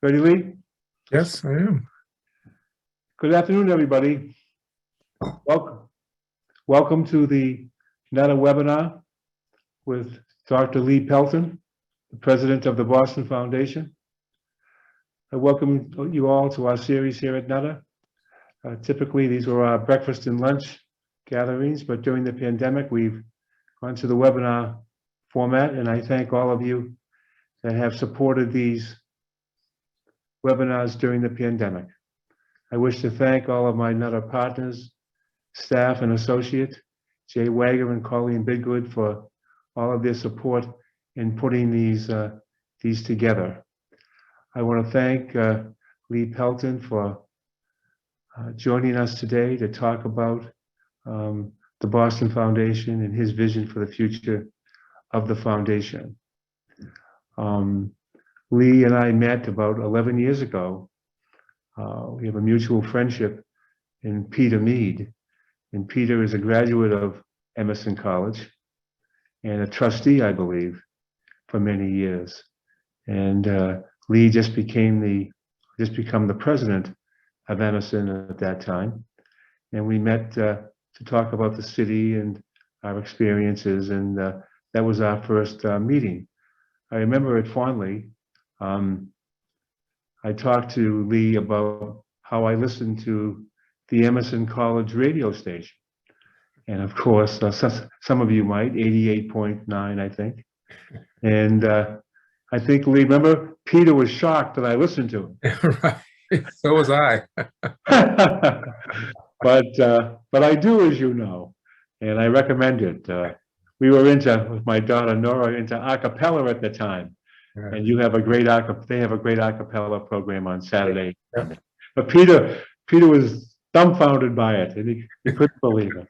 Ready, Lee? Yes, I am. Good afternoon, everybody. Welcome to the NETA webinar with Dr. Lee Pelton, the president of the Boston Foundation. I welcome you all to our series here at NETA. Typically, these were our breakfast and lunch gatherings, but during the pandemic, we've gone to the webinar format, and I thank all of you that have supported these webinars during the pandemic. I wish to thank all of my NETA partners, staff and associates, Jay Wager and Colleen Bidgood, for all of their support in putting these together. I want to thank Lee Pelton for joining us today to talk about the Boston Foundation and his vision for the future of the foundation. Lee and I met about 11 years ago. We have a mutual friendship in Peter Mead. And Peter is a graduate of Emerson College and a trustee, I believe, for many years. And Lee just become the president of Emerson at that time. And we met to talk about the city and our experiences. And that was our first meeting. I remember it fondly. I talked to Lee about how I listened to the Emerson College radio station. And of course, some of you might, 88.9, I think. And I think, Lee, remember, Peter was shocked that I listened to him. Right. So was I. But I do, as you know, and I recommend it. We were with my daughter Nora, into a cappella at the time. Yeah. And they have a great a cappella program on Saturday. Yeah. But Peter was dumbfounded by it, and he couldn't believe it.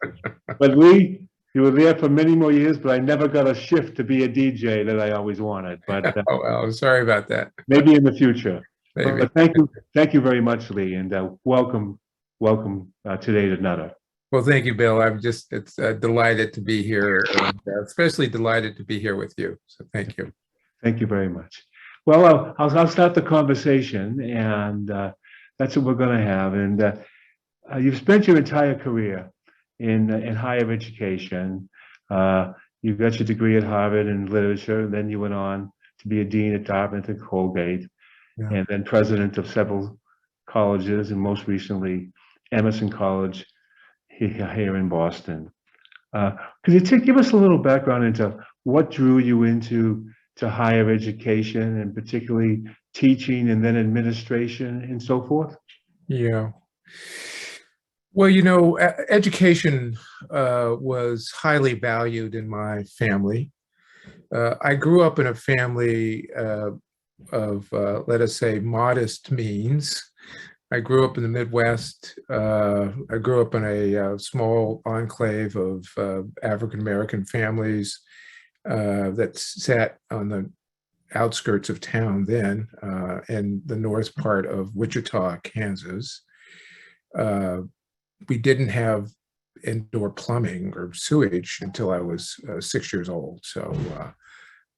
But Lee, you were there for many more years, but I never got a shift to be a DJ that I always wanted. But oh, well, I'm sorry about that. Maybe in the future. Maybe. But thank you very much, Lee, and welcome today to NETA. Well, thank you, Bill. It's delighted to be here, and especially delighted to be here with you. So thank you. Thank you very much. Well, I'll start the conversation, and that's what we're going to have. And you've spent your entire career in higher education. You got your degree at Harvard in literature, and then you went on to be a dean at Dartmouth and Colgate, yeah, and then president of several colleges, and most recently Emerson College here in Boston. Could you give us a little background into what drew you into higher education, and particularly teaching and then administration and so forth? Yeah. Well, you know, education was highly valued in my family. I grew up in a family of, let us say, modest means. I grew up in the Midwest. I grew up in a small enclave of African-American families that sat on the outskirts of town then, in the north part of Wichita, Kansas. We didn't have indoor plumbing or sewage until I was 6 years old. So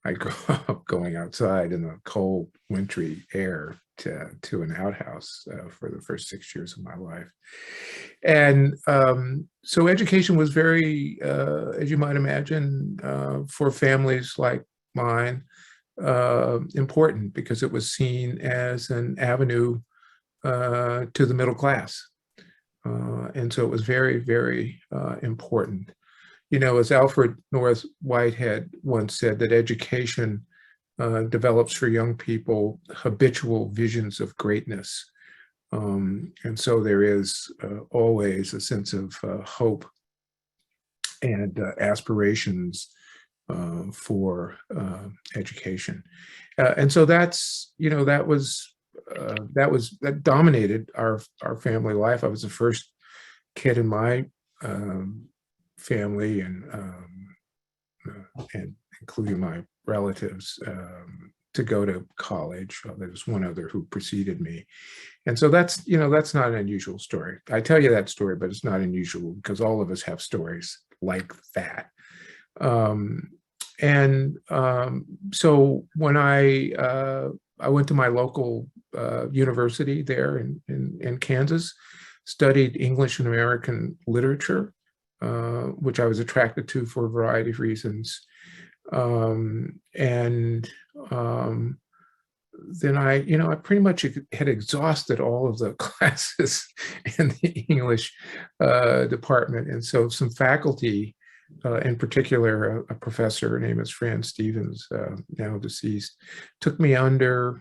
I grew up going outside in the cold, wintry air to an outhouse for the first 6 years of my life. And so education was very, as you might imagine, for families like mine, important, because it was seen as an avenue to the middle class. And so it was very, very important. You know, as Alfred North Whitehead once said, that education develops for young people habitual visions of greatness. And so there is always a sense of hope and aspirations for education. And so that's, you know, that dominated our family life. I was the first kid in my family, and including my relatives, to go to college. There was one other who preceded me. And so that's, you know, that's not an unusual story. I tell you that story, but it's not unusual because all of us have stories like that. So when I went to my local university there in Kansas, studied English and American literature, which I was attracted to for a variety of reasons. Then I pretty much had exhausted all of the classes in the English department. And so some faculty, in particular, a professor, her name is Fran Stevens, now deceased, took me under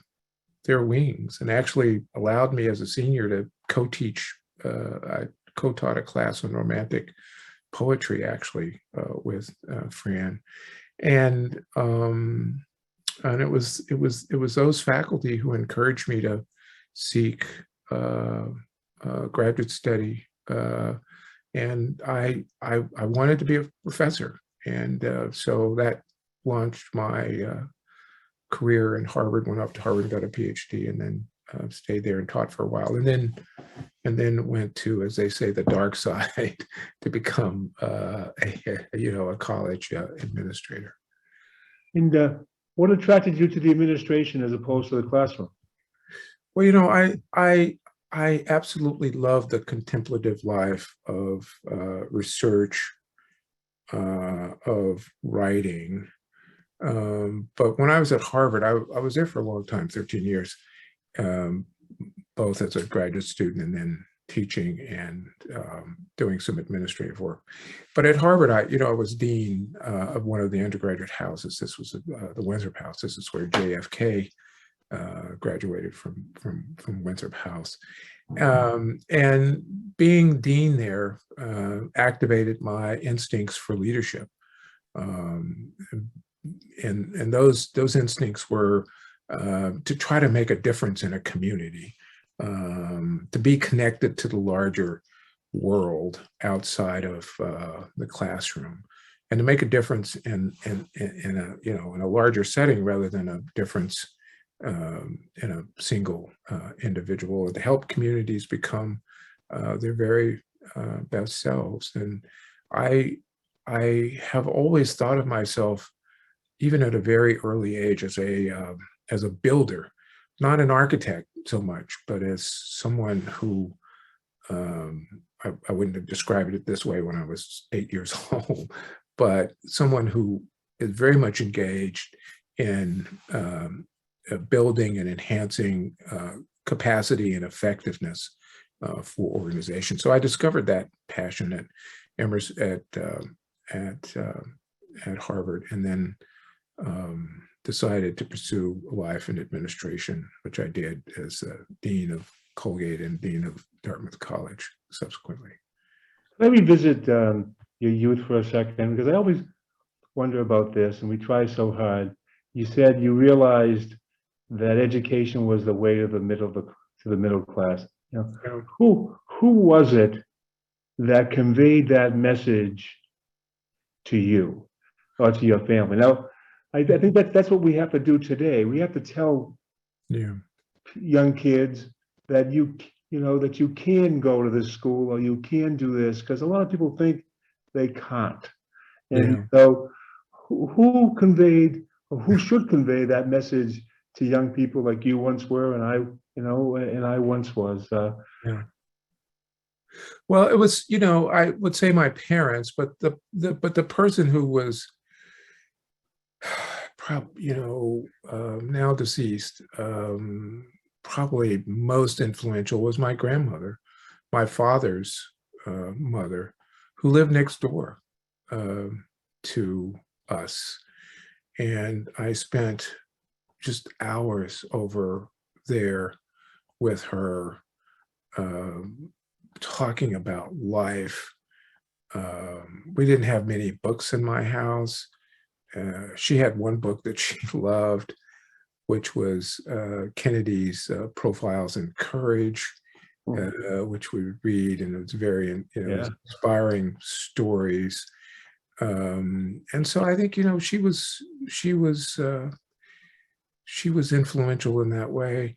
their wings and actually allowed me as a senior to co-teach. I co-taught a class on romantic poetry, actually, with Fran. And it was those faculty who encouraged me to seek graduate study, and I wanted to be a professor, and so that launched my career in Harvard. Went off to Harvard, got a PhD, and then stayed there and taught for a while, and then went to, as they say, the dark side to become a college administrator. And what attracted you to the administration as opposed to the classroom? Well, I absolutely love the contemplative life of research, of writing. But when I was at Harvard, I was there for a long time, 13 years, both as a graduate student and then teaching and doing some administrative work. But at Harvard, I was dean of one of the undergraduate houses. This was the Winthrop House. This is where JFK graduated from Winthrop House. And being dean there activated my instincts for leadership. And those instincts were to try to make a difference in a community, to be connected to the larger world outside of the classroom, and to make a difference in a larger setting rather than a difference in a single individual, and to help communities become their very best selves. And I have always thought of myself, even at a very early age, as a builder, not an architect so much, but as someone who, I wouldn't have described it this way when I was 8 years old, but someone who is very much engaged in building and enhancing capacity and effectiveness for organizations. So I discovered that passion at Emerson, at Harvard, and then decided to pursue life in administration, which I did as dean of Colgate and dean of Dartmouth College subsequently. Let me visit your youth for a second, because I always wonder about this, and we try so hard. You said you realized that education was the way to the middle class. Who was it that conveyed that message to you or to your family? Now, I think that's what we have to do today. We have to tell young kids that you can go to this school or you can do this, because a lot of people think they can't. And so who conveyed, or who should convey that message to young people like you once were, and I once was? Well, it was, I would say my parents, but the person who was now deceased, probably most influential was my grandmother, my father's mother, who lived next door to us. And I spent just hours over there with her, talking about life. We didn't have many books in my house. She had one book that she loved, which was Kennedy's Profiles in Courage, which we would read, and it was very inspiring stories. And so I think she was influential in that way.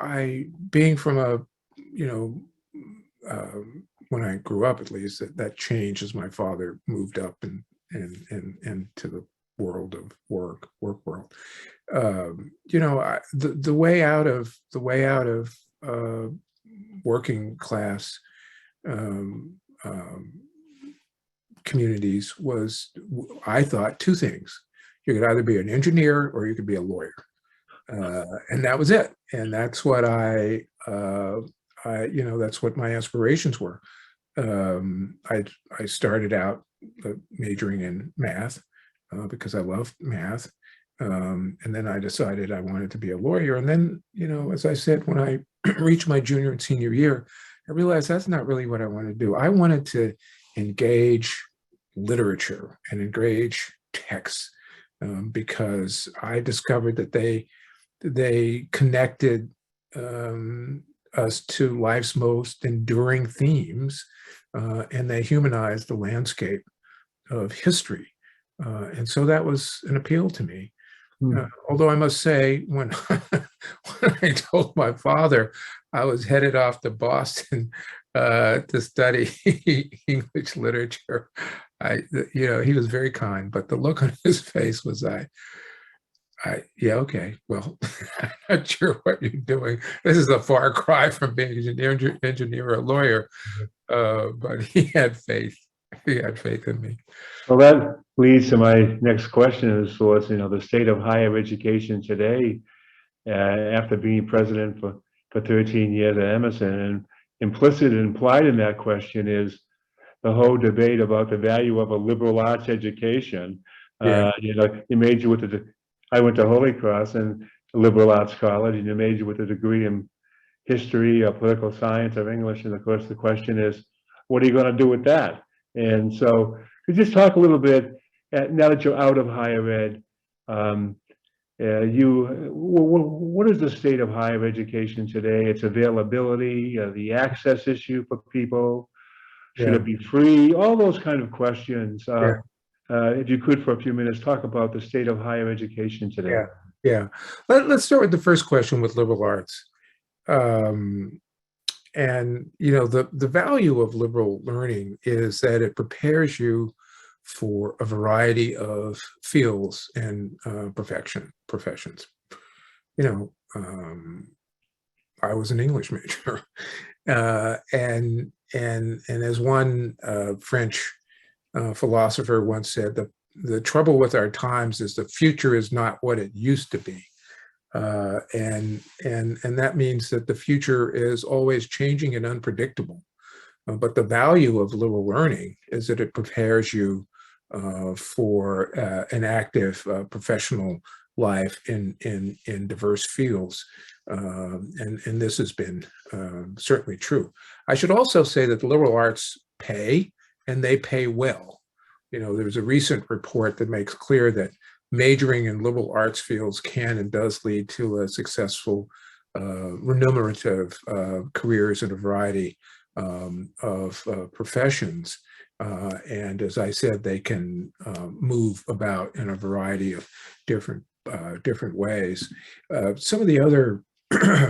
I being from a when I grew up, at least, that changed as my father moved up and to the world of work world. You know, the way out of working class um, um, communities was, I thought, two things. You could either be an engineer or you could be a lawyer. And that was it. And that's what you know, that's what my aspirations were. I started out majoring in math because I loved math. And then I decided I wanted to be a lawyer. And then, you know, as I said, when I reached my junior and senior year, I realized that's not really what I wanted to do. I wanted to engage literature and engage texts because I discovered that they connected us to life's most enduring themes, and they humanized the landscape of history. And so that was an appeal to me. Although I must say, when, when I told my father I was headed off to Boston to study English literature, you know, he was very kind, but the look on his face was, yeah, okay, well, I'm not sure what you're doing. This is a far cry from being an engineer or a lawyer, but he had faith. He had faith in me. Well, that leads to my next question is, was, you know, the state of higher education today, after being president for 13 years at Emerson, and implicit and implied in that question is the whole debate about the value of a liberal arts education. Yeah. You know, you major with I went to Holy Cross and liberal arts college, and you major with a degree in history or political science or English, and of course the question is, what are you going to do with that? And so, could you just talk a little bit, now that you're out of higher ed, what is the state of higher education today? Its availability, the access issue for people, should Yeah. it be free? All those kind of questions. Yeah. If you could, for a few minutes, talk about the state of higher education today. Yeah. Yeah. Let's start with the first question with liberal arts. And, you know, the value of liberal learning is that it prepares you for a variety of fields and professions. You know, I was an English major, and as one French philosopher once said, the trouble with our times is the future is not what it used to be. And that means that the future is always changing and unpredictable. But the value of liberal learning is that it prepares you for an active professional life in diverse fields. And this has been certainly true. I should also say that the liberal arts pay, and they pay well. You know, there's a recent report that makes clear that majoring in liberal arts fields can and does lead to a successful, remunerative careers in a variety of professions. And as I said, they can move about in a variety of different ways. Some of the other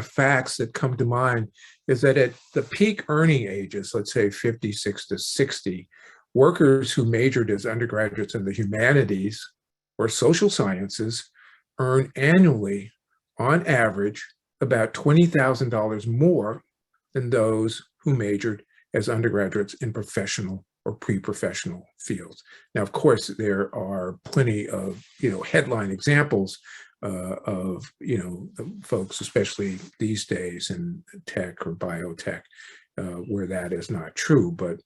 facts that come to mind is that at the peak earning ages, let's say 56 to 60, workers who majored as undergraduates in the humanities or social sciences earn annually, on average, about $20,000 more than those who majored as undergraduates in professional or pre-professional fields. Now, of course, there are plenty of, you know, headline examples of, you know, folks, especially these days in tech or biotech, where that is not true, but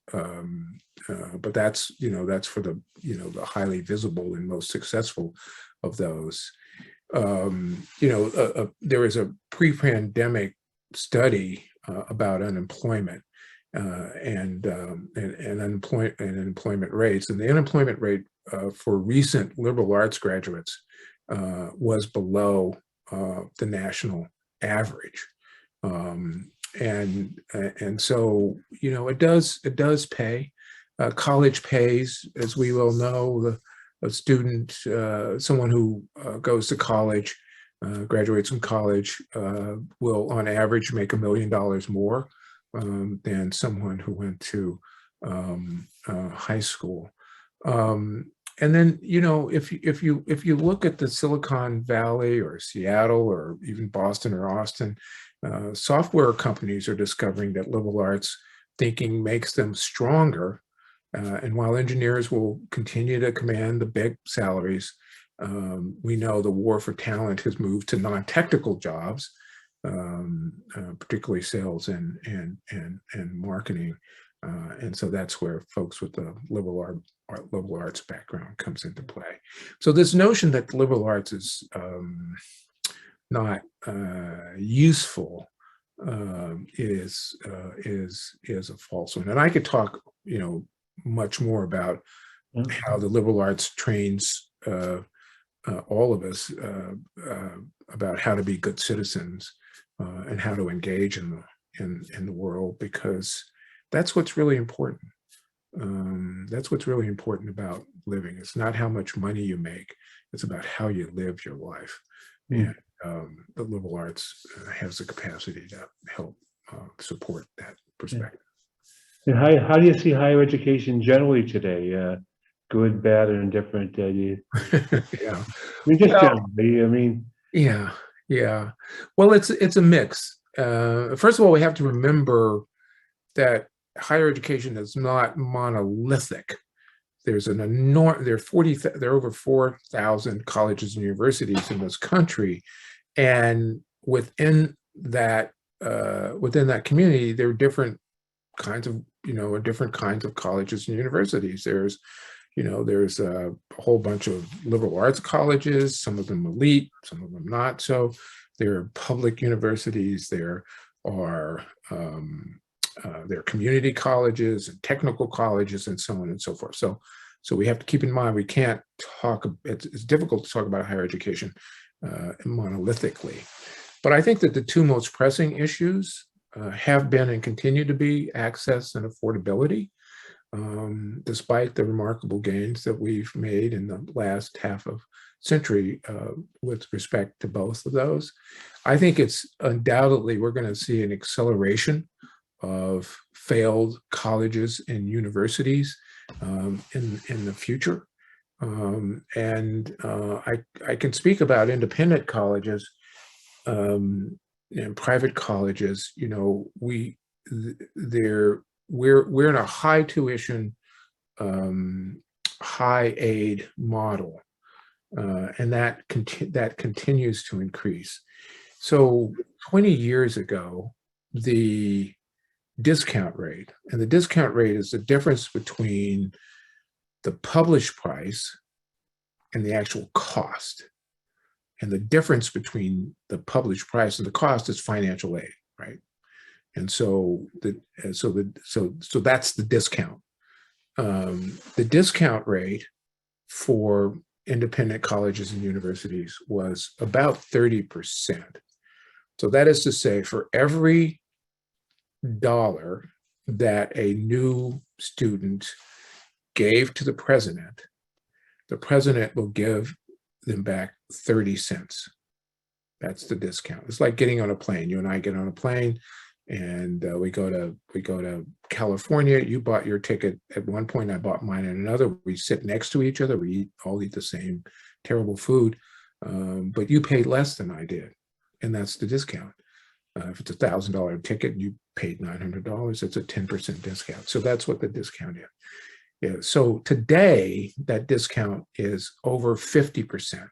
that's, you know, that's for the, you know, the highly visible and most successful of those. You know, there was a pre-pandemic study about unemployment and unemployment rates, and the unemployment rate for recent liberal arts graduates was below the national average. And so, you know, it does pay. College pays, as we well know. A student, someone who goes to college, graduates from college, will on average make $1 million more than someone who went to high school. And then, if you look at the Silicon Valley or Seattle or even Boston or Austin, software companies are discovering that liberal arts thinking makes them stronger. And while engineers will continue to command the big salaries, we know the war for talent has moved to non-technical jobs, particularly sales and marketing. And so that's where folks with the liberal arts background comes into play. So this notion that liberal arts is not useful is a false one. And I could talk, much more about how the liberal arts trains all of us about how to be good citizens and how to engage in the world, because that's what's really important. That's what's really important about living. It's not how much money you make, it's about how you live your life. And the liberal arts has the capacity to help support that perspective. And how do you see higher education generally today? Good, bad, or indifferent? Yeah. Generally, Yeah. Well, it's a mix. First of all, we have to remember that higher education is not monolithic. There are over 4,000 colleges and universities in this country, and within that community, there are different kinds of colleges and universities. There's a whole bunch of liberal arts colleges, some of them elite, some of them not so. There are public universities. There are community colleges and technical colleges and so on and so forth. So we have to keep in mind, we can't talk, it's difficult to talk about higher education monolithically. But I think that the two most pressing issues have been and continue to be access and affordability, despite the remarkable gains that we've made in the last half of century with respect to both of those. I think it's undoubtedly, we're going to see an acceleration of failed colleges and universities in the future. And I can speak about independent colleges and private colleges. We're in a high tuition, high aid model, and that continues to increase. So 20 years ago, the discount rate is the difference between the published price and the actual cost. And the difference between the published price and the cost is financial aid, right? And so that's the discount. The discount rate for independent colleges and universities was about 30%. So that is to say, for every dollar that a new student gave to the president will give them back 30 cents. That's the discount. It's like getting on a plane. You and I get on a plane, and we go to California. You bought your ticket at one point. I bought mine at another. We sit next to each other. We all eat the same terrible food, but you paid less than I did, and that's the discount. If it's $1,000 ticket and you paid $900, it's a 10% discount. So that's what the discount is. Yeah. So today, that discount is over 50%.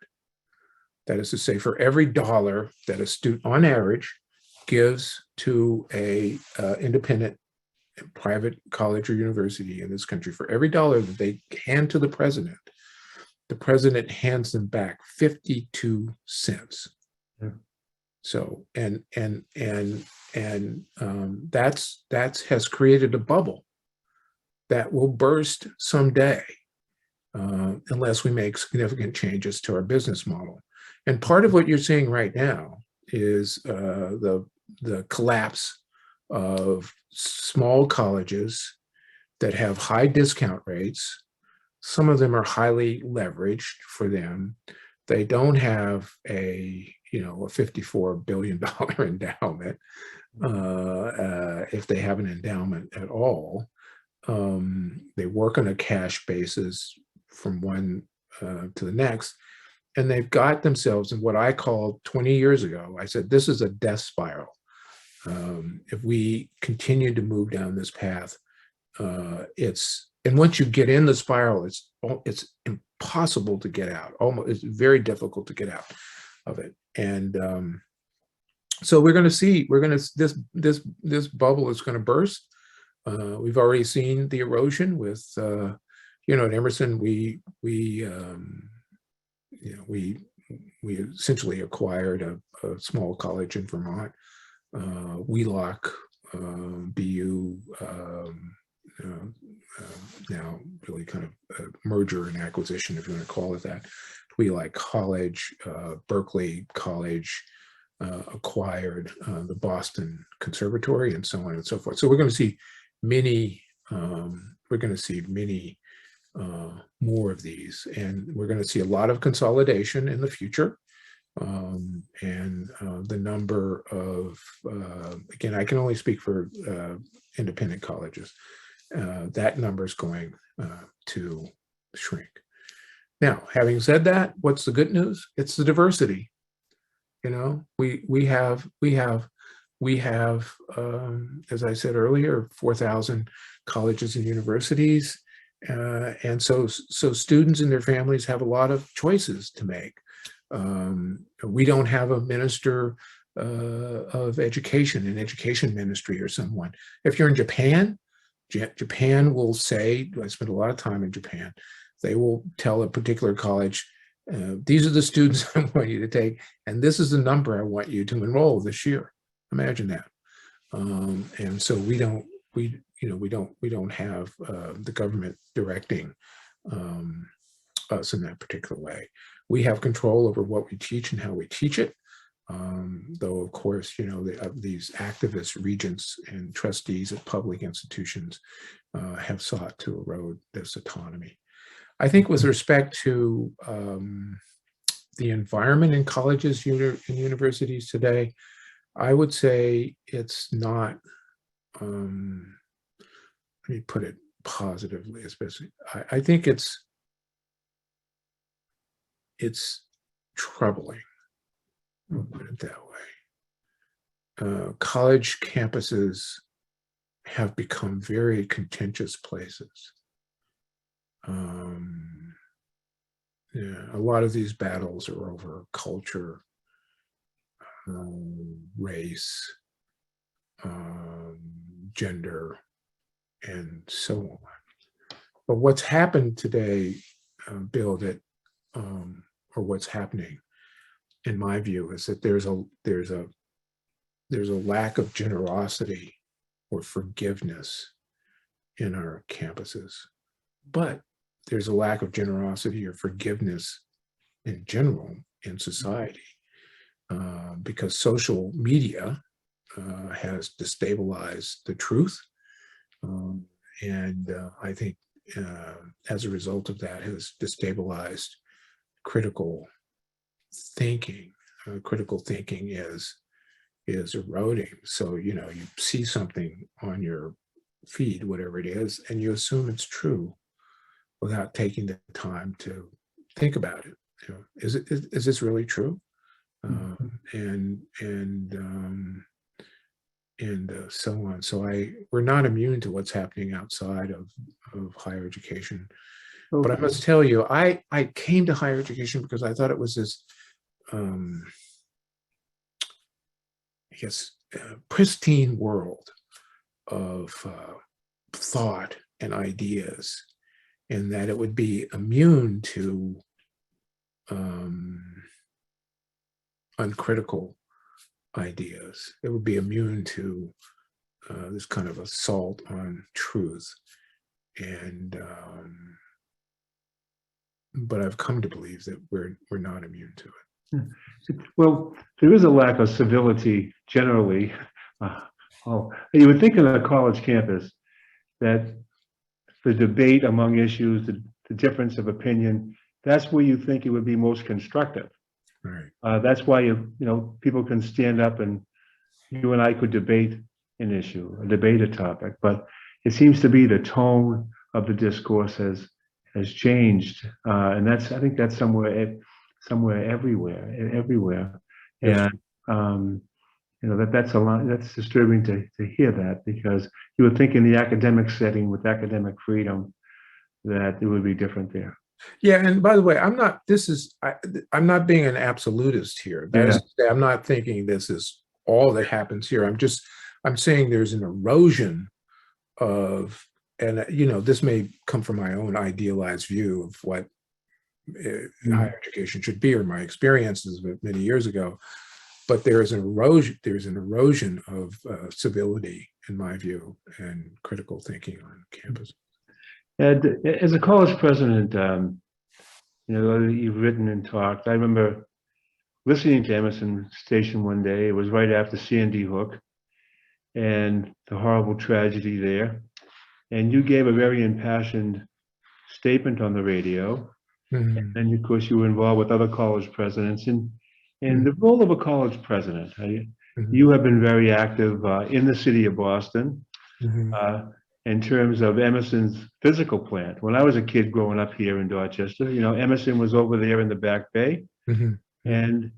That is to say, for every dollar that a student, on average, gives to a independent private college or university in this country, for every dollar that they hand to the president hands them back 52 cents. Yeah. So that's has created a bubble that will burst someday unless we make significant changes to our business model. And part of what you're seeing right now is the collapse of small colleges that have high discount rates. Some of them are highly leveraged for them. They don't have a $54 billion endowment, if they have an endowment at all. They work on a cash basis. from one to the next. And they've got themselves in what I called 20 years ago. I said, this is a death spiral. If we continue to move down this path, and once you get in the spiral, it's impossible to get out. It's very difficult to get out of it. And so we're going to see. This bubble is going to burst. We've already seen the erosion with, at Emerson, we essentially acquired a small college in Vermont. Wheelock, BU, now really kind of a merger and acquisition, if you want to call it that. Wheelock College, Berkeley College acquired the Boston Conservatory, and so on and so forth. So we're going to see many. More of these, and we're going to see a lot of consolidation in the future. And the number of, again, I can only speak for independent colleges, that number is going to shrink. Now, having said that, what's the good news? It's the diversity. We have, as I said earlier, 4,000 colleges and universities. And so students and their families have a lot of choices to make. We don't have a minister of education, an education ministry or someone. If you're in Japan, Japan will say, I spent a lot of time in Japan, they will tell a particular college, these are the students I want you to take, and this is the number I want you to enroll this year. Imagine that. And so we don't have the government directing us in that particular way. We have control over what we teach and how we teach it. Though, of course, these activists, regents, and trustees of public institutions have sought to erode this autonomy. I think with respect to the environment in colleges and universities today, I would say it's not, let me put it positively, especially, I think it's troubling, I'll put it that way. College campuses have become very contentious places. A lot of these battles are over culture, race, gender, and so on. But what's happened today, Bill, or what's happening, in my view, is that there's a lack of generosity or forgiveness in our campuses, but there's a lack of generosity or forgiveness in general in society, because social media has destabilized the truth, and I think as a result of that has destabilized critical thinking. Critical thinking is eroding. So you see something on your feed, whatever it is, and you assume it's true without taking the time to think about it. Is this really true? And so on. So we're not immune to what's happening outside of higher education. Okay. But I must tell you, I came to higher education because I thought it was this, pristine world of thought and ideas, and that it would be immune to uncritical ideas. It would be immune to this kind of assault on truth. And but I've come to believe that we're not immune to it. Well, there is a lack of civility generally. You would think in a college campus that the debate among issues, the difference of opinion, that's where you think it would be most constructive. Right. That's why people can stand up and you and I could debate an issue, debate a topic. But it seems to be the tone of the discourse has has changed, and I think that's somewhere everywhere, Yes. and that's a lot. That's disturbing to hear that, because you would think in the academic setting with academic freedom that it would be different there. Yeah, and by the way, I'm not being an absolutist here. That is Yeah. to say, I'm not thinking this is all that happens here. I'm saying there's an erosion of, and this may come from my own idealized view of what higher education should be, or my experiences of it many years ago. But there's an erosion of civility, in my view, and critical thinking on campus. And as a college president, you've written and talked. I remember listening to Emerson Station one day. It was right after Sandy Hook and the horrible tragedy there. And you gave a very impassioned statement on the radio. Mhm. And of course, you were involved with other college presidents. And the role of a college president, you have been very active in the city of Boston in terms of Emerson's physical plant. When I was a kid growing up here in Dorchester, Emerson was over there in the Back Bay. And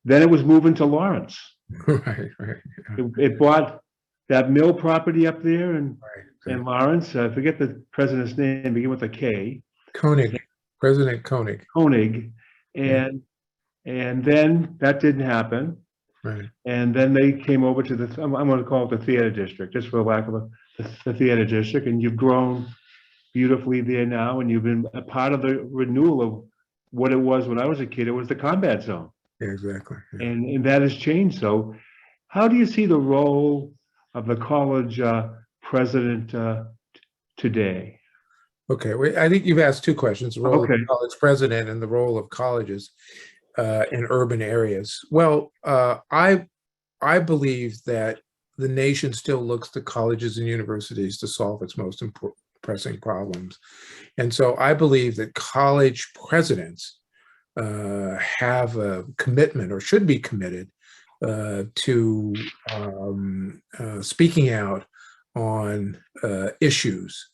then it was moving to Lawrence. Right. Yeah. It bought that mill property up there in Right. Lawrence. I forget the president's name, begin with a K. Koenig, President Koenig. Koenig. Yeah. And then that didn't happen. Right. And then they came over to I'm going to call it the theater district, just for lack of the theater district. And you've grown beautifully there now. And you've been a part of the renewal of what it was when I was a kid. It was the combat zone. Yeah, exactly. Yeah. And that has changed. So how do you see the role of the college president today? Okay, I think you've asked two questions: the role of Okay. the college president and the role of colleges in urban areas. Well, I believe that the nation still looks to colleges and universities to solve its most pressing problems, and so I believe that college presidents have a commitment, or should be committed, to speaking out on issues,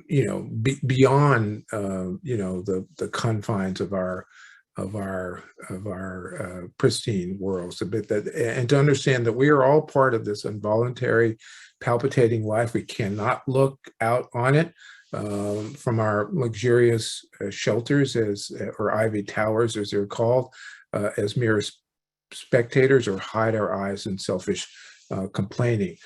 beyond the confines of our pristine world. So, and to understand that we are all part of this involuntary, palpitating life. We cannot look out on it from our luxurious shelters, or ivy towers, as they're called, as mere spectators, or hide our eyes in selfish complaining.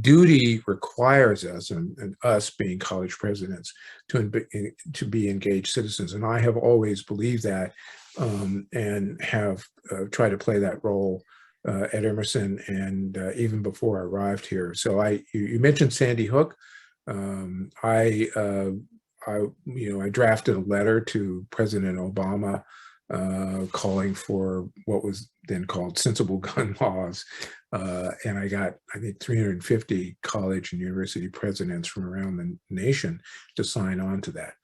Duty requires us, and us being college presidents, to be engaged citizens. And I have always believed that, and have tried to play that role at Emerson, and even before I arrived here. So you mentioned Sandy Hook. I drafted a letter to President Obama calling for what was then called sensible gun laws. And I got, I think, 350 college and university presidents from around the nation to sign on to that.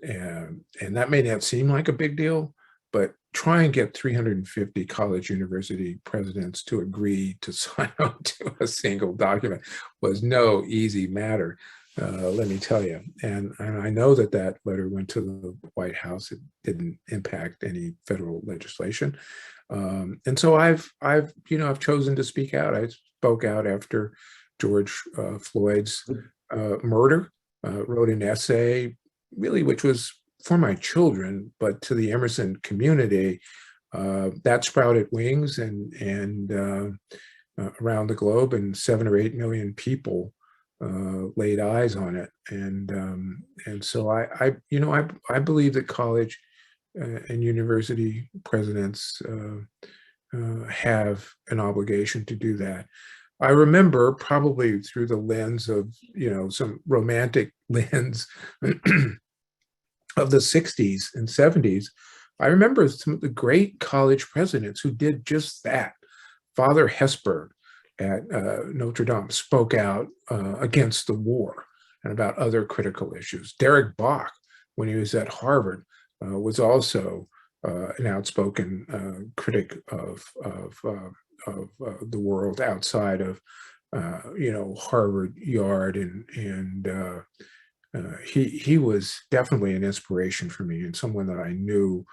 And that may not seem like a big deal, but try and get 350 college university presidents to agree to sign on to a single document was no easy matter. Let me tell you. And I know that letter went to the White House. It didn't impact any federal legislation. And so I've chosen to speak out. I spoke out after George Floyd's murder, wrote an essay, really, which was for my children, but to the Emerson community, that sprouted wings and around the globe, and 7 or 8 million people laid eyes on it. And so I believe that college and university presidents have an obligation to do that. I remember, probably through the lens of, some romantic lens of the 60s and 70s, I remember some of the great college presidents who did just that. Father Hesburgh at Notre Dame spoke out against the war and about other critical issues. Derek Bach, when he was at Harvard, was also an outspoken critic of the world outside of Harvard Yard and he was definitely an inspiration for me, and someone that I knew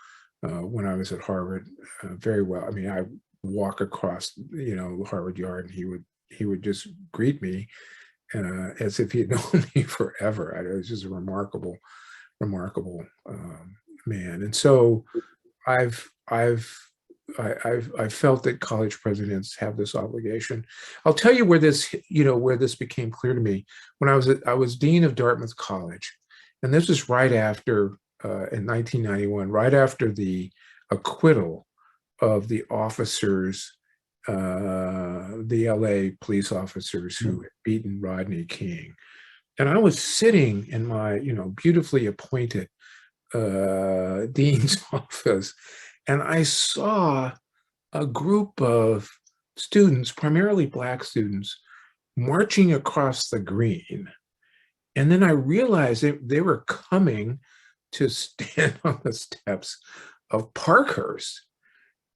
when I was at Harvard very well. I mean, I walk across, Harvard Yard, and he would just greet me as if he had known me forever. It was just a remarkable man. And so I've felt that college presidents have this obligation. I'll tell you where this became clear to me. When I was dean of Dartmouth College, and this was right after in 1991, right after the acquittal of the officers, the LA police officers who had beaten Rodney King. And I was sitting in my, beautifully appointed dean's office, and I saw a group of students, primarily Black students, marching across the green. And then I realized they were coming to stand on the steps of Parkhurst.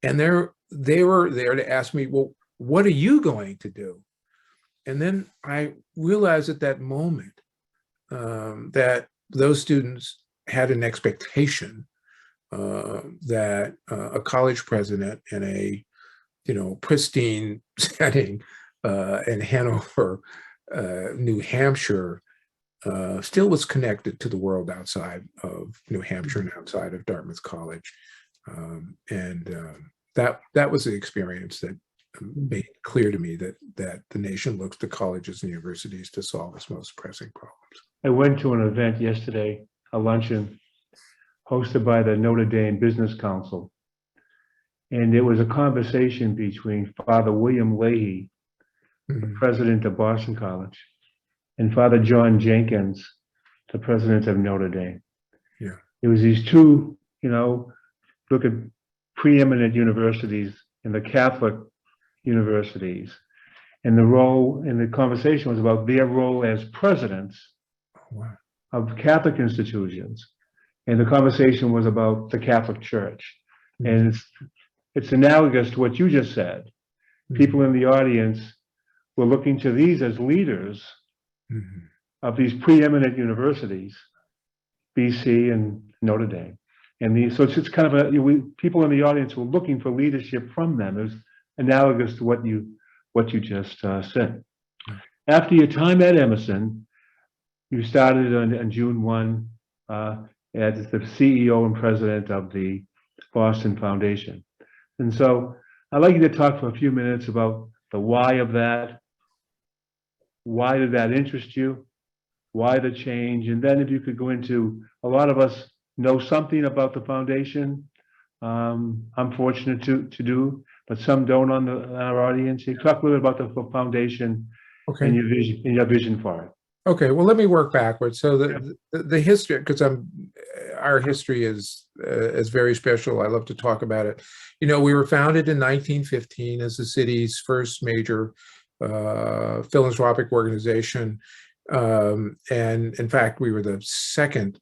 And they were there to ask me, well, what are you going to do? And then I realized at that moment that those students had an expectation that a college president in a pristine setting in Hanover, New Hampshire, still was connected to the world outside of New Hampshire and outside of Dartmouth College, that was the experience that made it clear to me that the nation looks to colleges and universities to solve its most pressing problems. I went to an event yesterday, a luncheon hosted by the Notre Dame Business Council. And it was a conversation between Father William Leahy, the president of Boston College, and Father John Jenkins, the president of Notre Dame. Yeah. It was these two, look at preeminent universities in the Catholic universities. And the role in the conversation was about their role as presidents of Catholic institutions. And the conversation was about the Catholic Church. And it's analogous to what you just said. People in the audience were looking to these as leaders of these preeminent universities, BC and Notre Dame. And so it's kind of people in the audience were looking for leadership from them. It was analogous to what you just said. After your time at Emerson, you started on June 1 as the CEO and president of the Boston Foundation. And so I'd like you to talk for a few minutes about the why of that. Why did that interest you? Why the change? And then if you could go into, a lot of us know something about the foundation. I'm fortunate to do, but some don't on our audience. You talk a little bit about the foundation and your vision for it. Okay, well, let me work backwards. So the history, because our history is very special. I love to talk about it. We were founded in 1915 as the city's first major philanthropic organization. And in fact, we were the second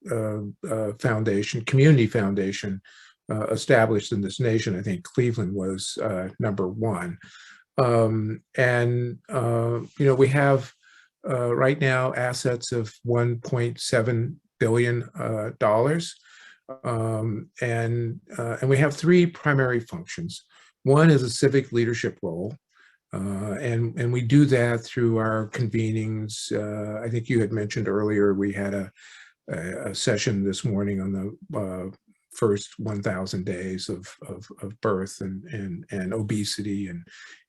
community foundation established in this nation. I think Cleveland was number one. We have right now assets of $1.7 billion. And we have three primary functions. One is a civic leadership role. And we do that through our convenings. I think you had mentioned earlier, we had a session this morning on the first 1,000 days of birth and obesity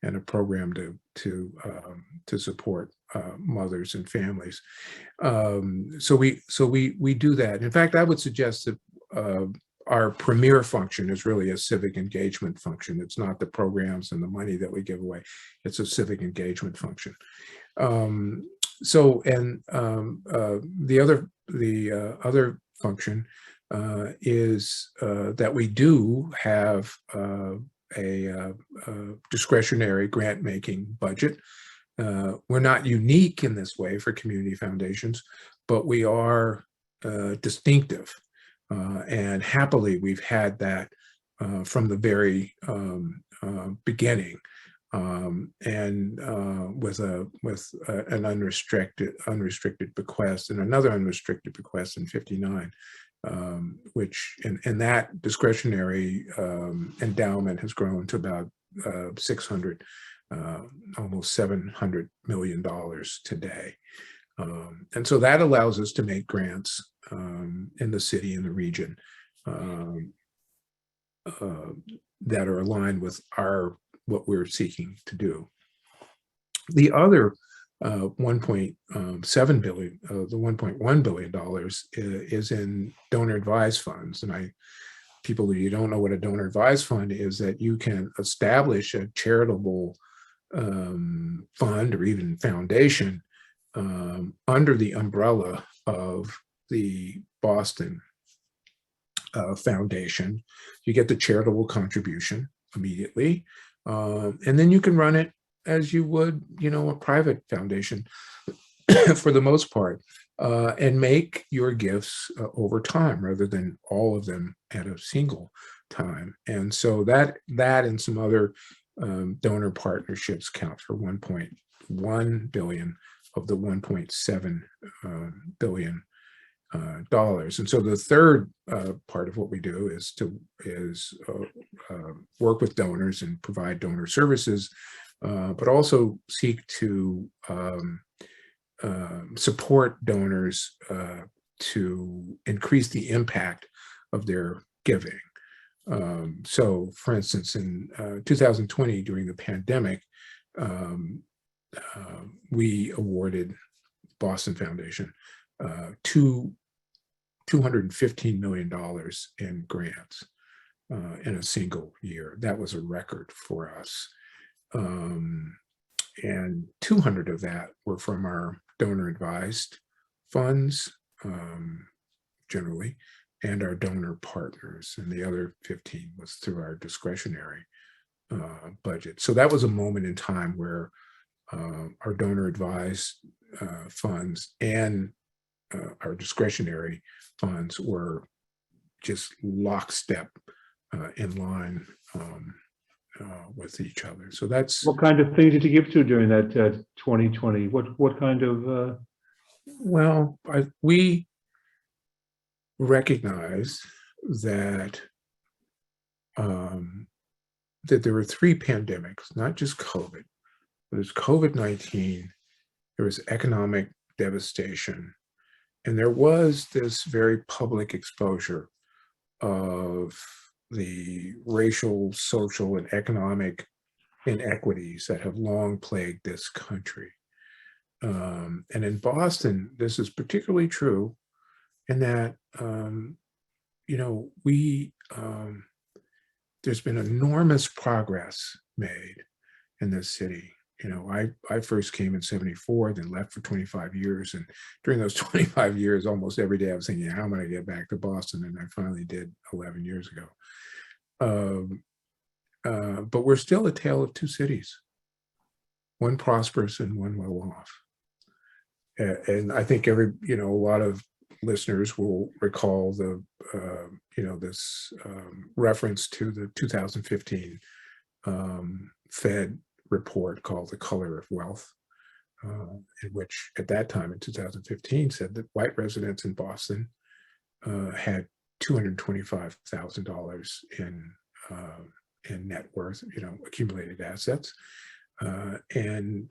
and a program to support mothers and families. So we do that. In fact, I would suggest that our premier function is really a civic engagement function. It's not the programs and the money that we give away. It's a civic engagement function. The other function is that we do have a discretionary grant-making budget. We're not unique in this way for community foundations, but we are distinctive. And happily, we've had that from the very beginning. and with an unrestricted bequest and another unrestricted bequest in '59, which and that discretionary endowment has grown to about 600, almost $700 million today. And so that allows us to make grants in the city and the region that are aligned with what we're seeking to do. The other $1.7 billion, the $1.1 billion is in donor advised funds. And people who you don't know what a donor advised fund is, that you can establish a charitable fund or even foundation under the umbrella of the Boston Foundation. You get the charitable contribution immediately, and then you can run it as you would, a private foundation for the most part, and make your gifts over time rather than all of them at a single time. And so that and some other donor partnerships count for $1.1 billion of the $1.7 billion dollars. And so the third part of what we do is work with donors and provide donor services, but also seek to support donors to increase the impact of their giving. So, for instance, in 2020, during the pandemic, we awarded Boston Foundation $215 million in grants in a single year. That was a record for us. And 200 of that were from our donor advised funds, generally, and our donor partners. And the other 15 was through our discretionary budget. So that was a moment in time where our donor advised funds and our discretionary funds were just lockstep in line with each other. So that's... What kind of things did you give to during that 2020? What kind of... Well, we recognize that that there were three pandemics, not just COVID. There's COVID-19, there was economic devastation, and there was this very public exposure of the racial, social, and economic inequities that have long plagued this country. And in Boston, this is particularly true in that, there's been enormous progress made in this city. I first came in '74, then left for 25 years. And during those 25 years, almost every day I was thinking, how am I going to get back to Boston? And I finally did 11 years ago. But we're still a tale of two cities, one prosperous and one well off. And I think a lot of listeners will recall this reference to the 2015 Fed report called The Color of Wealth, in which at that time in 2015 said that white residents in Boston had $225,000 in net worth, accumulated assets, and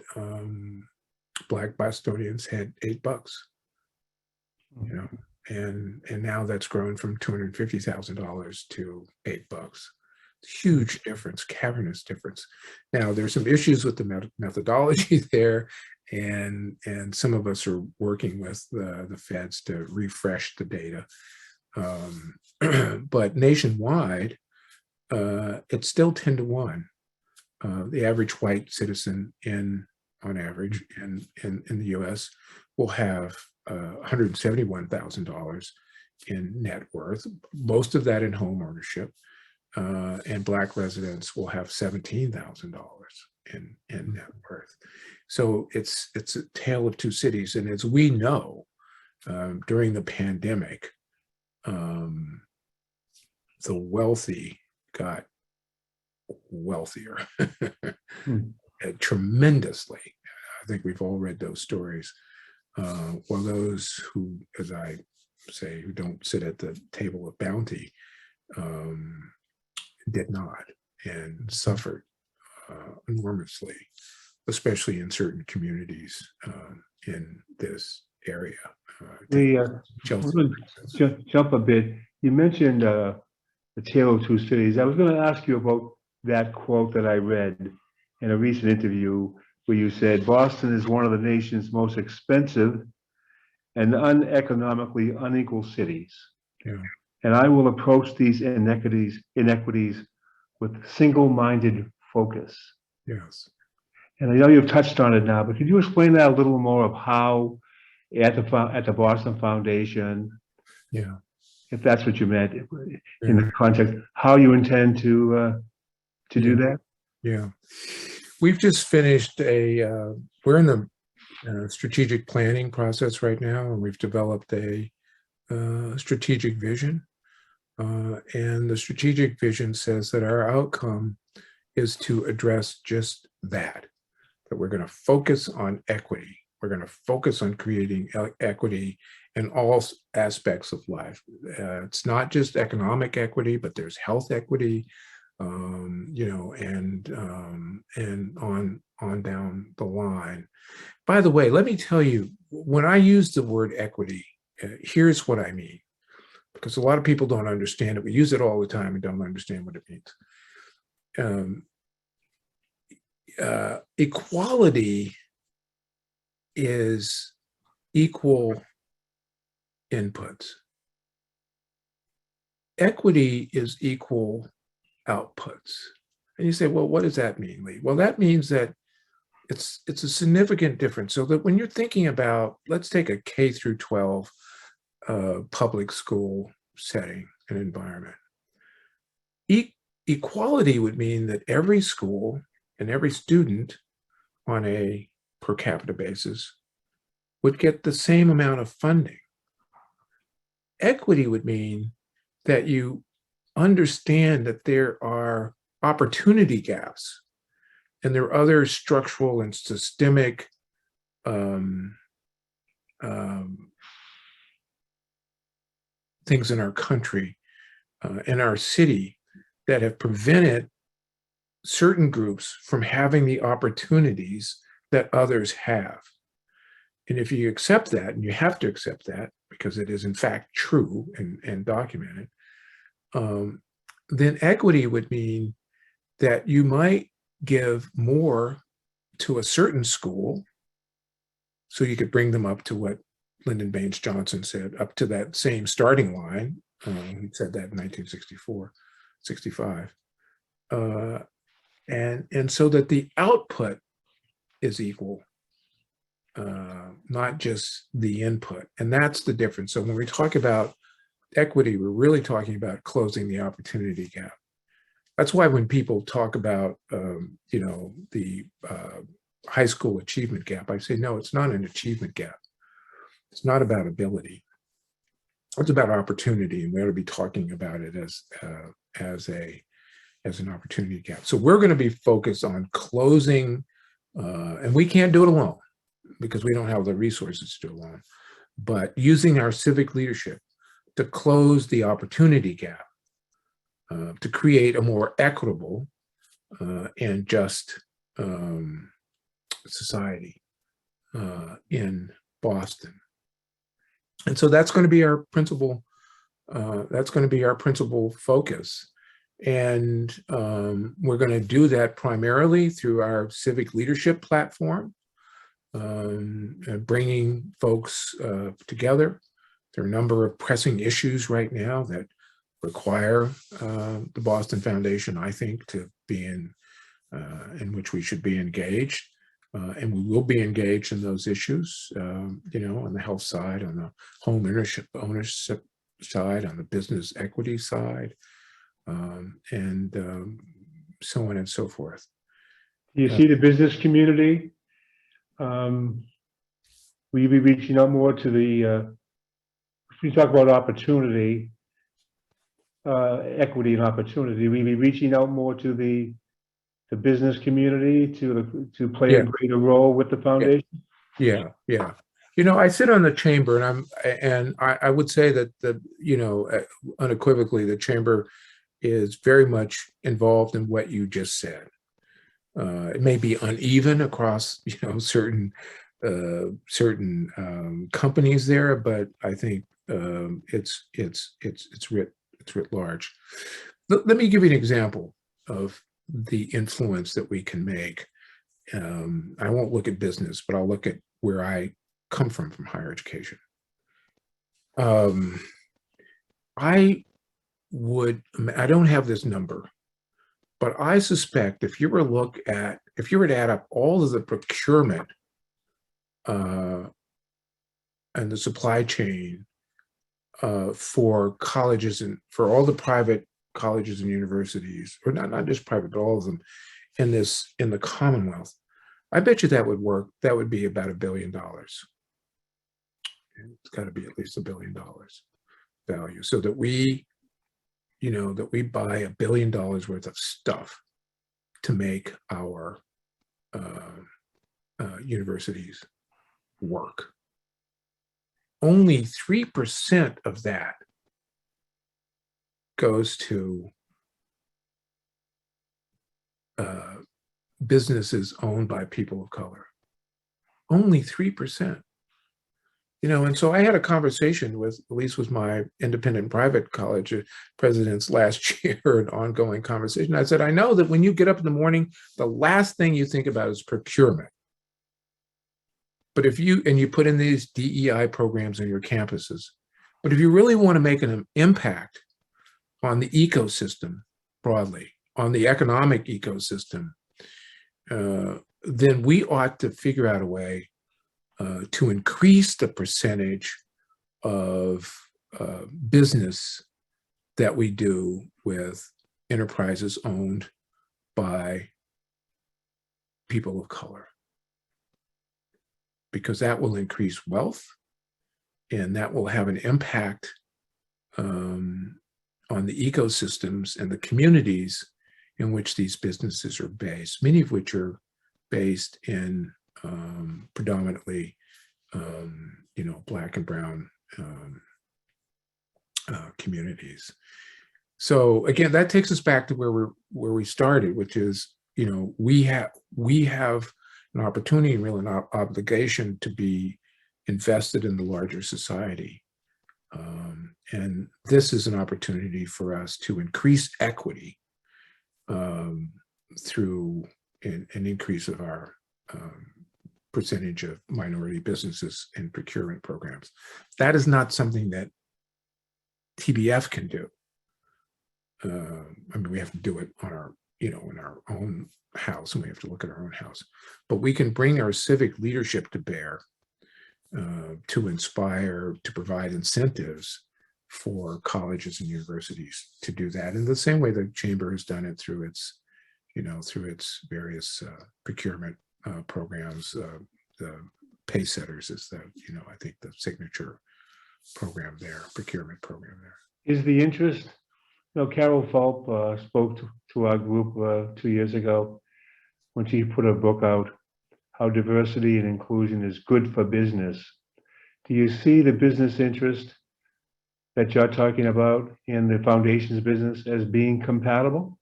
Black Bostonians had $8, and now that's grown from $250,000 to $8. Huge difference, cavernous difference. Now there's some issues with the methodology there, and some of us are working with the feds to refresh the data. But nationwide, it's still 10 to 1. The average white citizen on average in the U.S. will have $171,000 in net worth, most of that in home ownership. And Black residents will have $17,000 in net worth. So it's a tale of two cities. And as we know, during the pandemic, the wealthy got wealthier Hmm. tremendously. I think we've all read those stories. While those who, as I say, who don't sit at the table of bounty, did not and suffered enormously, especially in certain communities in this area. We Chelsea, we're gonna jump a bit. You mentioned the Tale of Two Cities. I was going to ask you about that quote that I read in a recent interview where you said Boston is one of the nation's most expensive and uneconomically unequal cities. yeah, And I will approach these inequities with single-minded focus. yes, And I know you've touched on it now, but could you explain that a little more of how at the Boston Foundation, yeah, if that's what you meant in yeah, the context, how you intend to do yeah, that? yeah. We've just finished we're in the strategic planning process right now, and we've developed a strategic vision. And the strategic vision says that our outcome is to address just that we're going to focus on equity. We're going to focus on creating equity in all aspects of life. It's not just economic equity, but there's health equity, and on down the line. By the way, let me tell you, when I use the word equity, here's what I mean, because a lot of people don't understand it. We use it all the time and don't understand what it means. Equality is equal inputs. Equity is equal outputs. And you say, well, what does that mean, Lee? Well, that means that it's a significant difference. So that when you're thinking about, let's take a K through 12 public school setting and environment. Equality would mean that every school and every student on a per capita basis would get the same amount of funding. Equity would mean that you understand that there are opportunity gaps and there are other structural and systemic things in our country, in our city, that have prevented certain groups from having the opportunities that others have. And if you accept that, and you have to accept that because it is in fact true and documented, then equity would mean that you might give more to a certain school so you could bring them up to what Lyndon Baines Johnson said, up to that same starting line. He said that in 1964, 65. And so that the output is equal, not just the input. And that's the difference. So when we talk about equity, we're really talking about closing the opportunity gap. That's why when people talk about, the high school achievement gap, I say, no, it's not an achievement gap. It's not about ability. It's about opportunity, and we ought to be talking about it as an opportunity gap. So we're going to be focused on closing, and we can't do it alone because we don't have the resources to do it alone, but using our civic leadership to close the opportunity gap, to create a more equitable and just society in Boston. And so that's going to be our principal. That's going to be our principal focus. And we're going to do that primarily through our civic leadership platform, bringing folks together. There are a number of pressing issues right now that require the Boston Foundation, I think, to be in which we should be engaged. And we will be engaged in those issues, on the health side, on the home ownership side, on the business equity side, and so on and so forth. Do you see the business community? Will you be reaching out more to the, if we talk about opportunity, equity and opportunity? Will we be reaching out more to the business community to play a Yeah. greater role with the foundation? Yeah, yeah. I sit on the chamber, and I would say that unequivocally, the chamber is very much involved in what you just said. It may be uneven across, certain companies there, but I think it's writ large. Let me give you an example of the influence that we can make. I won't look at business, but I'll look at where I come from higher education. I don't have this number, but I suspect if you were to add up all of the procurement and the supply chain for colleges and for all the private colleges and universities, or not just private, but all of them in the Commonwealth, I bet you that would be about $1 billion. It's got to be at least $1 billion value, so that we buy $1 billion worth of stuff to make our universities work. Only 3% of that goes to businesses owned by people of color. Only 3%. And so I had a conversation with my independent private college presidents last year, an ongoing conversation. I said, I know that when you get up in the morning, the last thing you think about is procurement. But if you put in these DEI programs on your campuses, but if you really want to make an impact on the ecosystem broadly, on the economic ecosystem, then we ought to figure out a way to increase the percentage of business that we do with enterprises owned by people of color, because that will increase wealth and that will have an impact on the ecosystems and the communities in which these businesses are based, many of which are based in predominantly, Black and brown communities. So again, that takes us back to where we started, which is, we have an opportunity, really an obligation to be invested in the larger society. And this is an opportunity for us to increase equity through an increase of our percentage of minority businesses in procurement programs. That is not something that TBF can do. We have to do it on our, in our own house, and we have to look at our own house. But we can bring our civic leadership to bear to inspire, to provide incentives for colleges and universities to do that in the same way the chamber has done it through its, through its various procurement programs. The pay setters is the, I think the signature program there, procurement program there. Is the interest, Carol Fulp spoke to our group 2 years ago when she put her book out, How Diversity and Inclusion is Good for Business. Do you see the business interest that you're talking about in the foundation's business as being compatible?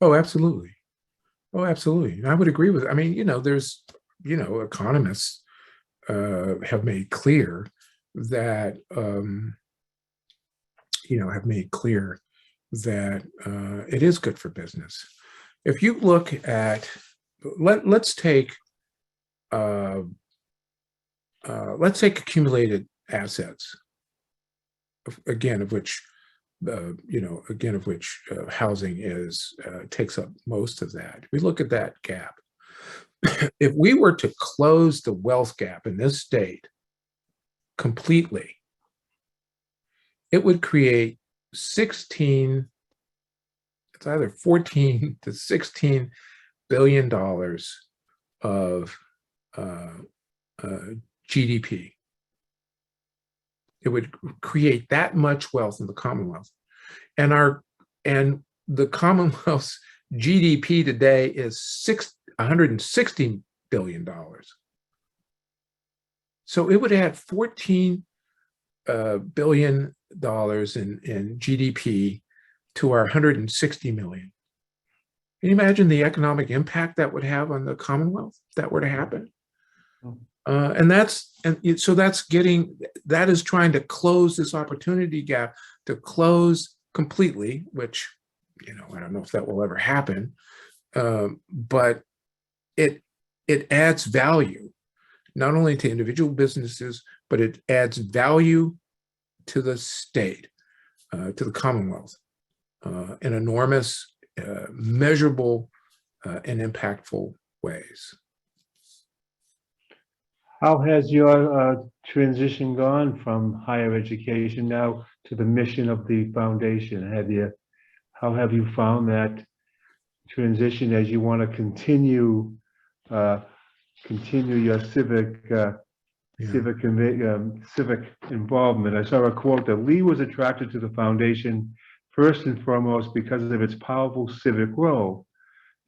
Oh, absolutely. Oh, absolutely. And I would agree with, there's, economists have made clear that, it is good for business. If you look at, let's take accumulated assets, again of which housing takes up most of that. If we look at that gap, if we were to close the wealth gap in this state completely, it would create it's either 14 to 16 billion dollars of GDP. It would create that much wealth in the Commonwealth. And the Commonwealth's GDP today is $160 billion. So it would add $14 billion in GDP to our 160 million. Can you imagine the economic impact that would have on the Commonwealth if that were to happen? So that is trying to close this opportunity gap, to close completely, which, I don't know if that will ever happen, but it adds value, not only to individual businesses, but it adds value to the state, to the Commonwealth, in enormous, measurable, and impactful ways. How has your transition gone from higher education now to the mission of the foundation? How have you found that transition as you want to continue your civic involvement? I saw a quote that Lee was attracted to the foundation first and foremost because of its powerful civic role.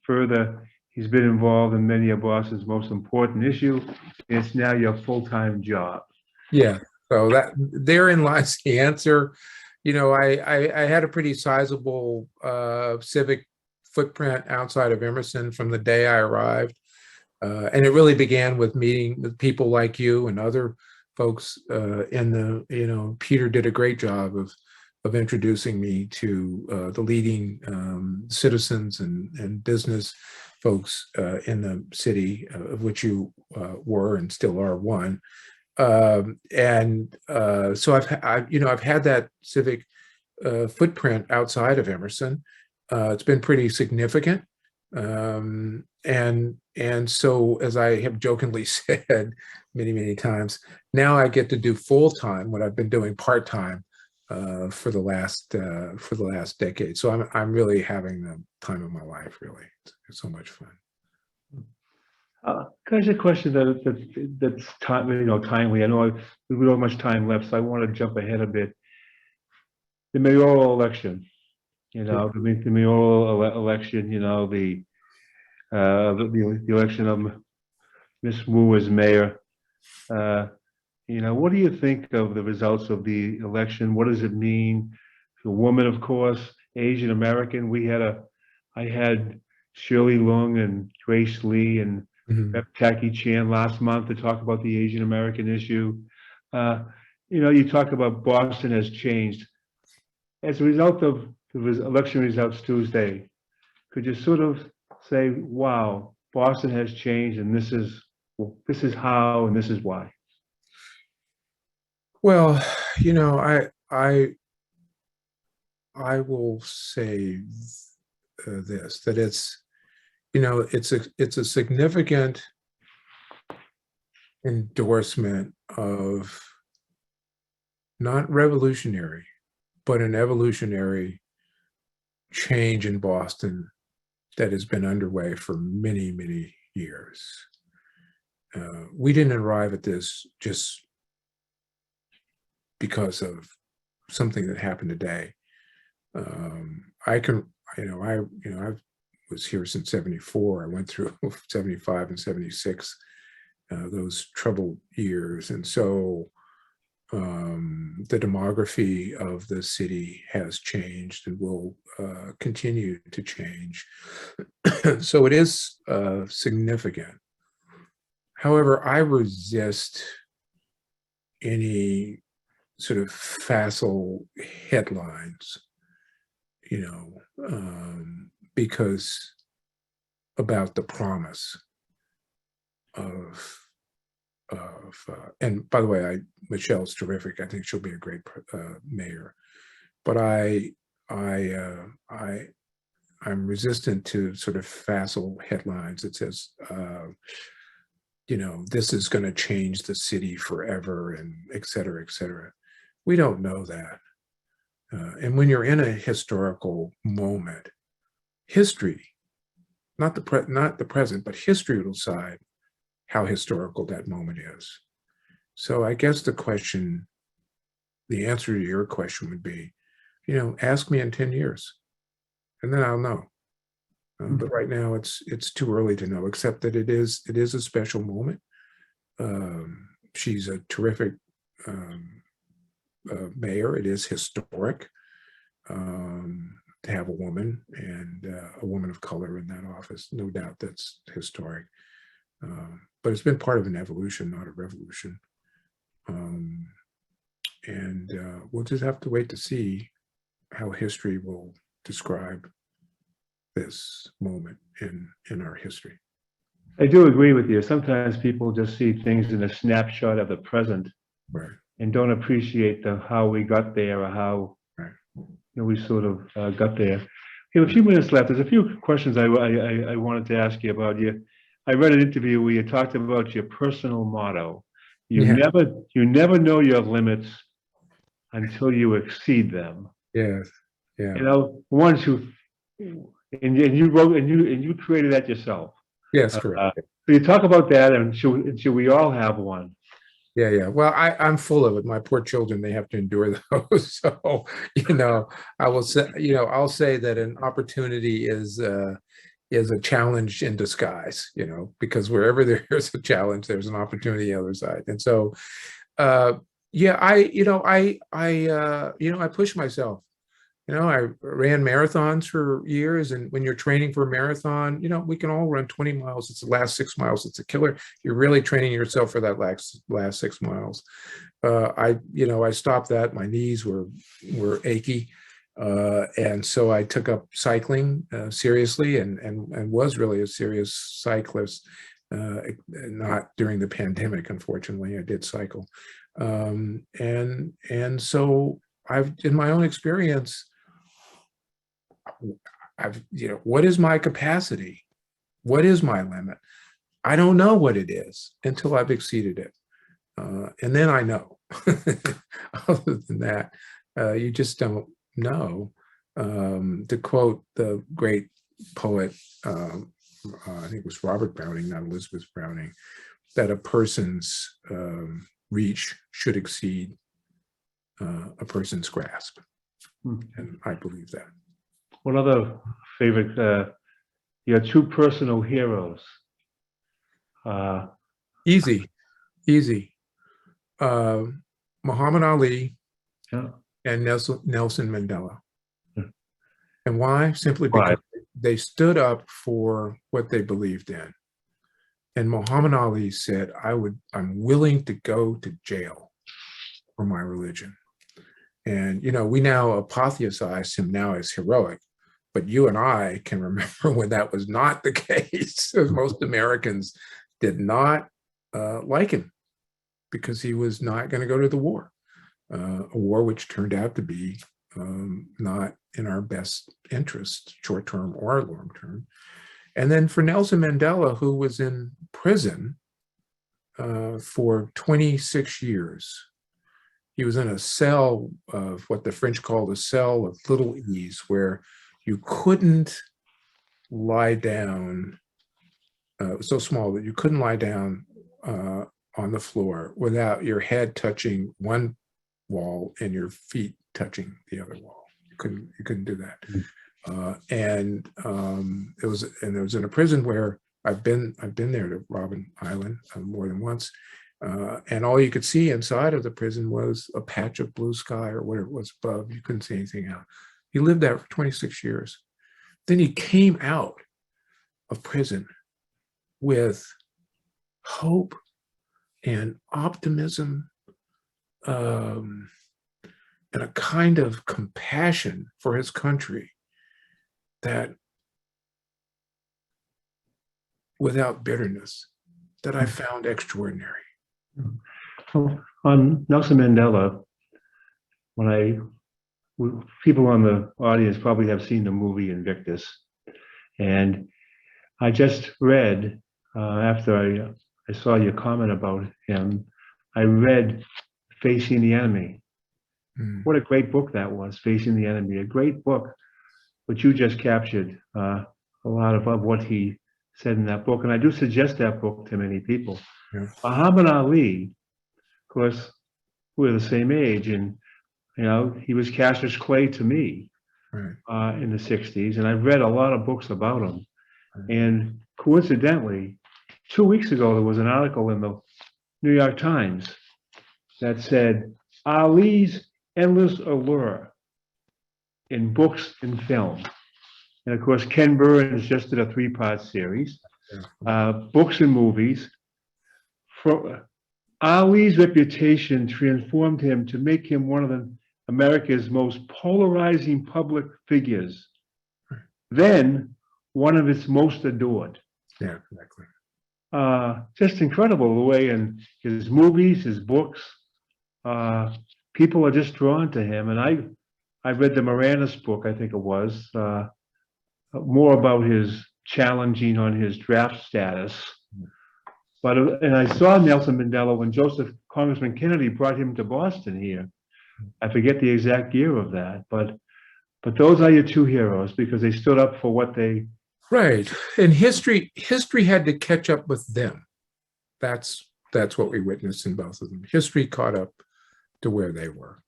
Further, he's been involved in many of Boston's most important issues, and it's now your full-time job. Yeah, so therein lies the answer. I had a pretty sizable civic footprint outside of Emerson from the day I arrived. And it really began with meeting with people like you and other folks Peter did a great job of introducing me to the leading citizens and business folks in the city, of which you were and still are one. So I've had that civic footprint outside of Emerson. It's been pretty significant. And so, as I have jokingly said many, many times, now I get to do full-time what I've been doing part-time for the last decade. So I'm really having the time of my life. Really, it's so much fun. Can I ask a question that's timely? I know we don't have much time left, so I want to jump ahead a bit. The mayoral election, the mayoral election, the election of Miss Wu as mayor. What do you think of the results of the election? What does it mean? The woman, of course, Asian American. I had Shirley Lung and Grace Lee and Rep. Taki Chan last month to talk about the Asian American issue. You talk about Boston has changed. As a result of the election results Tuesday, could you sort of say, wow, Boston has changed, and this is how, and this is why? Well, I will say this, that it's a significant endorsement of not revolutionary, but an evolutionary change in Boston that has been underway for many, many years. We didn't arrive at this just because of something that happened today. I was here since '74. I went through '75 and '76, those troubled years. And so the demography of the city has changed and will continue to change. So it is significant. However, I resist any sort of facile headlines, because about the promise of and by the way, Michelle's terrific. I think she'll be a great mayor. But I'm resistant to sort of facile headlines that says, this is going to change the city forever, and et cetera, et cetera. We don't know that. And when you're in a historical moment, history, not the present, but history will decide how historical that moment is. So I guess the answer to your question would be, ask me in 10 years, and then I'll know. But right now, it's too early to know. Except that it is a special moment. She's a terrific mayor. It is historic to have a woman and a woman of color in that office. No doubt that's historic. But it's been part of an evolution, not a revolution. And we'll just have to wait to see how history will describe this moment in our history. I do agree with you. Sometimes people just see things in a snapshot of the present, Right. and don't appreciate how we got there, or how we sort of got there. We have a few minutes left. There's a few questions I wanted to ask you about. I read an interview where you talked about your personal motto. You never know your limits until you exceed them. Yes. Yeah. Once and you wrote and you created that yourself. Yes, correct. So you talk about that, and should we all have one? Yeah. Well, I'm full of it. My poor children, they have to endure those. So, I will say, I'll say that an opportunity is a challenge in disguise, because wherever there's a challenge, there's an opportunity on the other side. And so, I push myself. I ran marathons for years, and when you're training for a marathon, we can all run 20 miles. It's the last 6 miles. It's a killer. You're really training yourself for that last 6 miles. I stopped that. My knees were achy. And so I took up cycling seriously and was really a serious cyclist. Not during the pandemic, unfortunately. I did cycle. And so in my own experience, what is my capacity? What is my limit? I don't know what it is until I've exceeded it. And then I know. Other than that, you just don't know. To quote the great poet, I think it was Robert Browning, not Elizabeth Browning, that a person's reach should exceed a person's grasp. And I believe that. One other favorite, your two personal heroes. Easy. Muhammad Ali and Nelson Mandela. And why? Simply because they stood up for what they believed in. And Muhammad Ali said, I'm willing to go to jail for my religion. And, we now apotheosize him now as heroic, but you and I can remember when that was not the case. Most Americans did not like him because he was not going to go to the war, a war which turned out to be not in our best interest, short-term or long-term. And then for Nelson Mandela, who was in prison for 26 years, he was in a cell of what the French called a cell of little ease, where you couldn't lie down, so small that you couldn't lie down on the floor without your head touching one wall and your feet touching the other wall. You couldn't do that. And it was in a prison where I've been there, to Robben Island, more than once. And all you could see inside of the prison was a patch of blue sky or whatever it was above. You couldn't see anything out. He lived there for 26 years. Then he came out of prison with hope and optimism, and a kind of compassion for his country that, without bitterness, that I found extraordinary. On Nelson Mandela, people on the audience probably have seen the movie Invictus, and I just read, after I saw your comment about him, I read Facing the Enemy. What a great book that was, Facing the Enemy, a great book, but you just captured a lot of what he said in that book, and I do suggest that book to many people. Muhammad Ali, of course, we're the same age, and You know, he was Cassius Clay to me in the 60s, and I've read a lot of books about him. And coincidentally, 2 weeks ago, there was an article in the New York Times that said Ali's endless allure in books and film. And of course, Ken Burns just did a 3-part series, books and movies. Ali's reputation transformed him to make him one of America's most polarizing public figures, then one of its most adored. Yeah, exactly. Just incredible the way in his movies, his books, people are just drawn to him. And I read the Moranis book, I think it was, more about his challenging on his draft status. And I saw Nelson Mandela when Congressman Kennedy brought him to Boston here. I forget the exact year of that, but those are your two heroes because they stood up for what they. Right, and history had to catch up with them. That's what we witnessed in both of them. History caught up to where they were.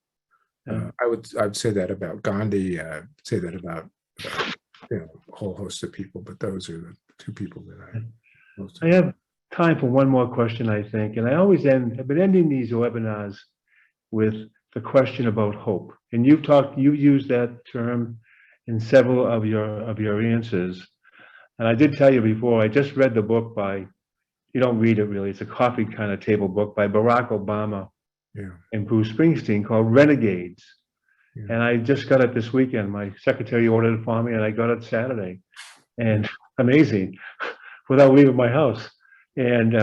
I'd say that about Gandhi. Say that about a whole host of people, but those are the two people that I have time for one more question, I think, and I've been ending these webinars with the question about hope, and you've used that term in several of your answers. And I did tell you before, I just read the book you don't read it really, it's a coffee kind of table book by Barack Obama and Bruce Springsteen called Renegades. Yeah. And I just got it this weekend. My secretary ordered it for me and I got it Saturday. And amazing, without leaving my house. And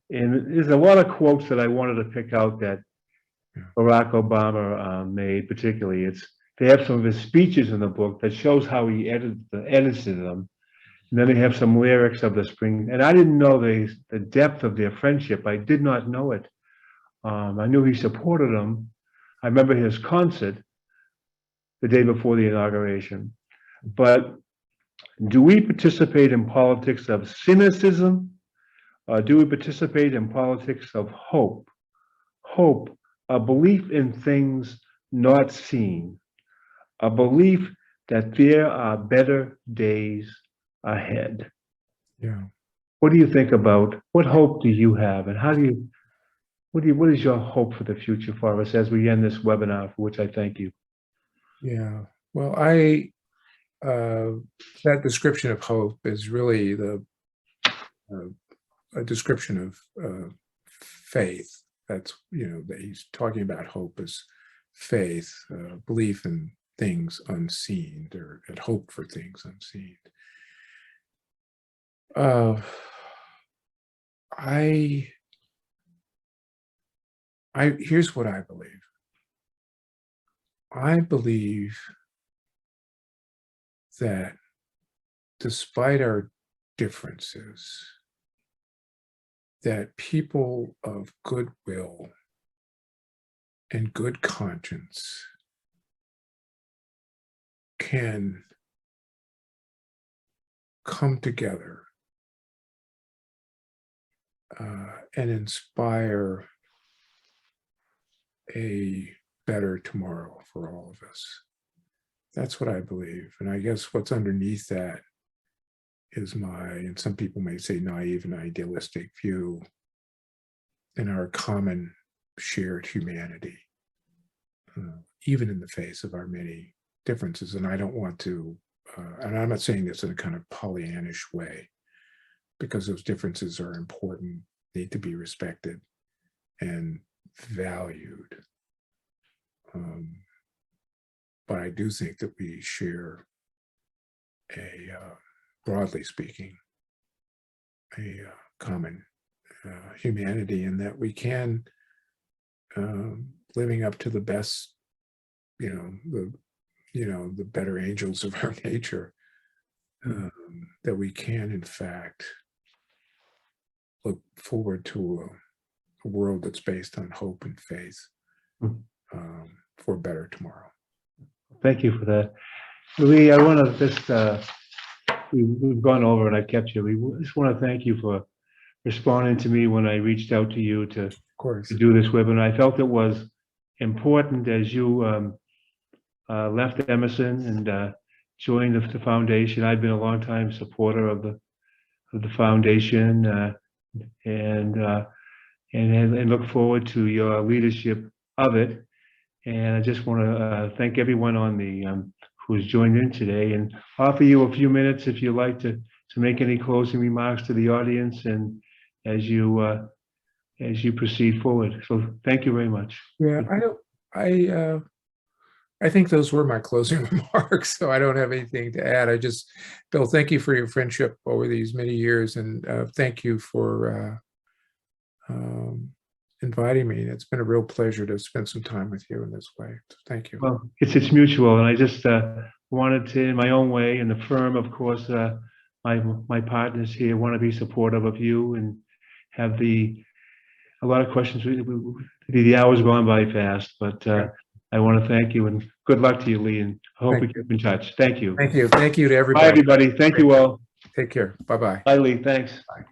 there's a lot of quotes that I wanted to pick out that Barack Obama made, particularly. They have some of his speeches in the book that shows how he edited them. And then they have some lyrics of the spring. And I didn't know the depth of their friendship. I did not know it. I knew he supported him. I remember his concert the day before the inauguration. But do we participate in politics of cynicism? Do we participate in politics of hope? Hope, a belief in things not seen, a belief that there are better days ahead. Yeah. What do you think about, what hope do you have, and what is your hope for the future for us as we end this webinar, for which I thank you? Yeah, well, that description of hope is really a description of faith. That's, that he's talking about hope as faith, belief in things unseen, or hope for things unseen. Here's what I believe. I believe that despite our differences, that people of goodwill and good conscience can come together and inspire a better tomorrow for all of us. That's what I believe. And I guess what's underneath that is and some people may say naive and idealistic view in our common shared humanity, even in the face of our many differences. And I don't want to, and I'm not saying this in a kind of Pollyannish way, because those differences are important, need to be respected and valued. But I do think that we share broadly speaking, a common humanity, in that we can, living up to the best, the better angels of our nature, that we can, in fact, look forward to a world that's based on hope and faith for a better tomorrow. Thank you for that. Lee, I want to just, we've gone over and I've kept you. We just want to thank you for responding to me when I reached out to you to do this webinar. I felt it was important as you left Emerson and joined the foundation. I've been a long-time supporter of the foundation, and look forward to your leadership of it. And I just want to thank everyone on the who's joined in today, and offer you a few minutes if you'd like to make any closing remarks to the audience, and as you proceed forward. So thank you very much. Yeah, I think those were my closing remarks, so I don't have anything to add. Bill, thank you for your friendship over these many years, and thank you for inviting me. It's been a real pleasure to spend some time with you in this way. So thank you. Well, it's mutual, and I just wanted to, in my own way, and the firm, of course, my partners here want to be supportive of you and have a lot of questions. The hour's gone by fast, but I want to thank you, and good luck to you, Lee, and I hope we keep in touch. Thank you. Thank you. Thank you to everybody. Bye, everybody. Thank you all. Take care. Bye-bye. Bye, Lee. Thanks. Bye.